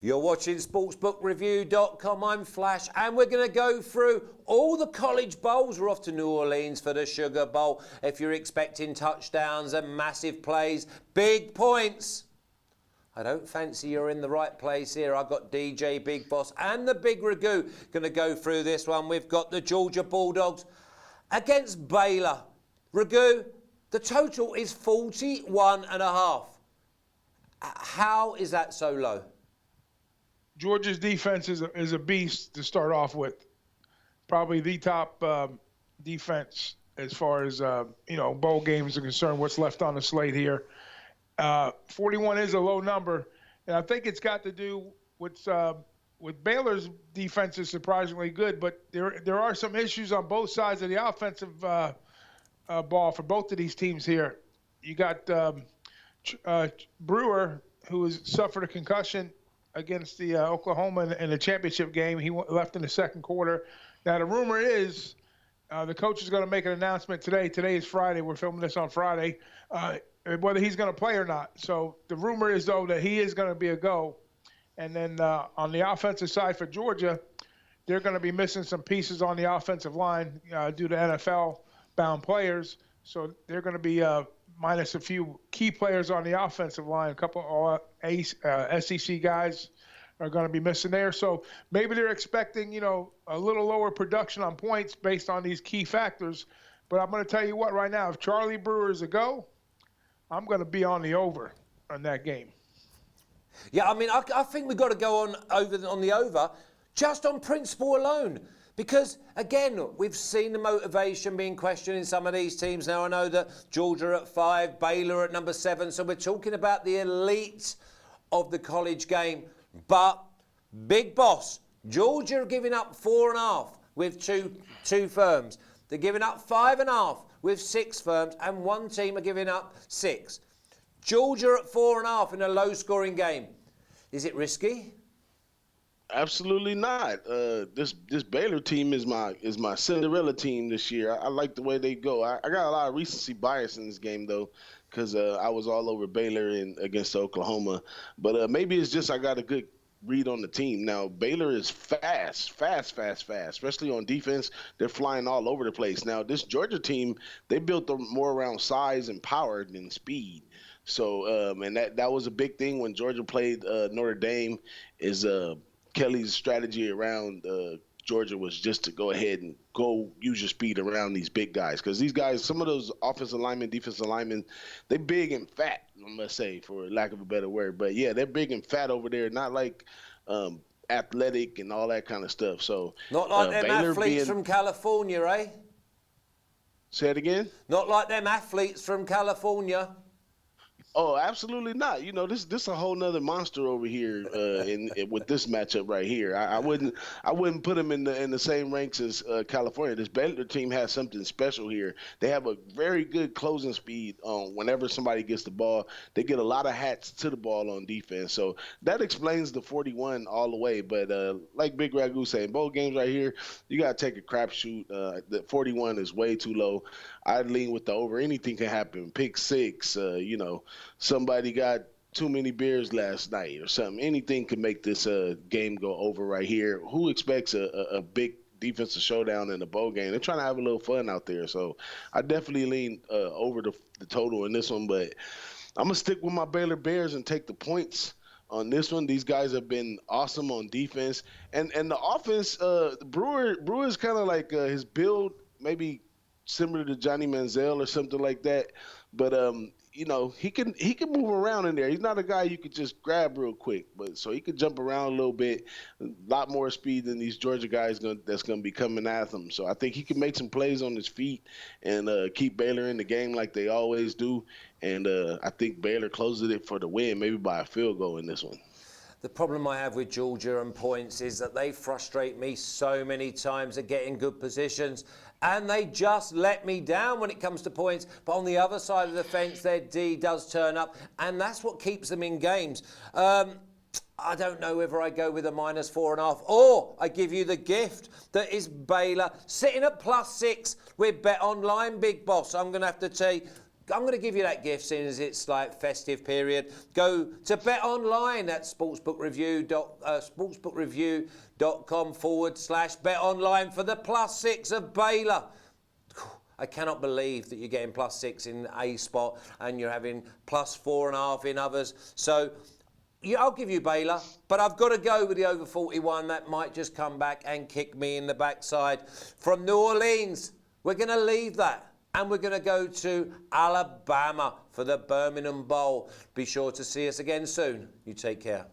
You're watching SportsbookReview.com. I'm Flash, and we're going to go through all the college bowls. We're off to New Orleans for the Sugar Bowl. If you're expecting touchdowns and massive plays, big points, I don't fancy you're in the right place here. I've got DJ Big Boss and the Big Ragoo going to go through this one. We've got the Georgia Bulldogs against Baylor. Ragoo, the total is 41.5. How is that so low? Georgia's defense is a beast to start off with. Probably the top defense as far as bowl games are concerned. What's left on the slate here? 41 is a low number, and I think it's got to do with Baylor's defense is surprisingly good, but there are some issues on both sides of the offensive ball for both of these teams here. You got Brewer, who has suffered a concussion against the Oklahoma in the championship game. He left in the second quarter. Now, the rumor is the coach is going to make an announcement today. Today is Friday. We're filming this on Friday, whether he's going to play or not. So the rumor is, though, that he is going to be a go. And then on the offensive side for Georgia, they're going to be missing some pieces on the offensive line due to NFL-bound players. So they're going to be minus a few key players on the offensive line. A couple of SEC guys are going to be missing there. So maybe they're expecting, a little lower production on points based on these key factors. But I'm going to tell you what right now, if Charlie Brewer is a go, I'm going to be on the over on that game. Yeah, I mean, I think we've got to go on the over just on principle alone. Because, again, we've seen the motivation being questioned in some of these teams. Now, I know that Georgia at 5, Baylor at number 7. So we're talking about the elite of the college game. But, Big Boss, Georgia are giving up 4.5 with two firms. They're giving up 5.5 with 6 firms. And one team are giving up 6. Georgia at 4.5 in a low-scoring game. Is it risky? Absolutely not. This Baylor team is my Cinderella team this year. I like the way they go. I got a lot of recency bias in this game though, because I was all over Baylor against Oklahoma. But maybe it's just I got a good read on the team. Now Baylor is fast, especially on defense. They're flying all over the place. Now this Georgia team, they built them more around size and power than speed. So and that was a big thing when Georgia played Notre Dame. Is Kelly's strategy around Georgia was just to go ahead and go use your speed around these big guys. Because these guys, some of those offensive linemen, defensive linemen, they're big and fat, I must say, for lack of a better word. But, yeah, they're big and fat over there, not like athletic and all that kind of stuff. So not like them Baylor athletes from California, eh? Say it again? Not like them athletes from California. Oh, absolutely not. This a whole nother monster over here with this matchup right here. I wouldn't put them in the same ranks as California. This Baylor team has something special here. They have a very good closing speed whenever somebody gets the ball. They get a lot of hats to the ball on defense. So that explains the 41 all the way. But like Big Ragoo saying, bowl games right here, you got to take a crapshoot. The 41 is way too low. I'd lean with the over. Anything can happen. Pick 6, somebody got too many beers last night or something. Anything can make this game go over right here. Who expects a big defensive showdown in a bowl game? They're trying to have a little fun out there. So I definitely lean over the total in this one. But I'm going to stick with my Baylor Bears and take the points on this one. These guys have been awesome on defense. And the offense, Brewer is kind of like his build, maybe similar to Johnny Manziel or something like that. But he can move around in there. He's not a guy you could just grab real quick, but so he could jump around a little bit. A lot more speed than these Georgia guys that's going to be coming at him. So I think he can make some plays on his feet and keep Baylor in the game like they always do. And I think Baylor closes it for the win, maybe by a field goal in this one. The problem I have with Georgia and points is that they frustrate me so many times at getting good positions, and they just let me down when it comes to points. But on the other side of the fence, their D does turn up, and that's what keeps them in games. I don't know whether I go with a -4.5 or I give you the gift that is Baylor sitting at +6 with Bet Online, Big Boss. I'm going to have to I'm going to give you that gift, seeing as it's like festive period. Go to Bet Online at sportsbookreview.com/bet online for the +6 of Baylor. I cannot believe that you're getting +6 in a spot and you're having +4.5 in others. So yeah, I'll give you Baylor, but I've got to go with the over 41. That might just come back and kick me in the backside. From New Orleans, we're going to leave that and we're going to go to Alabama for the Birmingham Bowl. Be sure to see us again soon. You take care.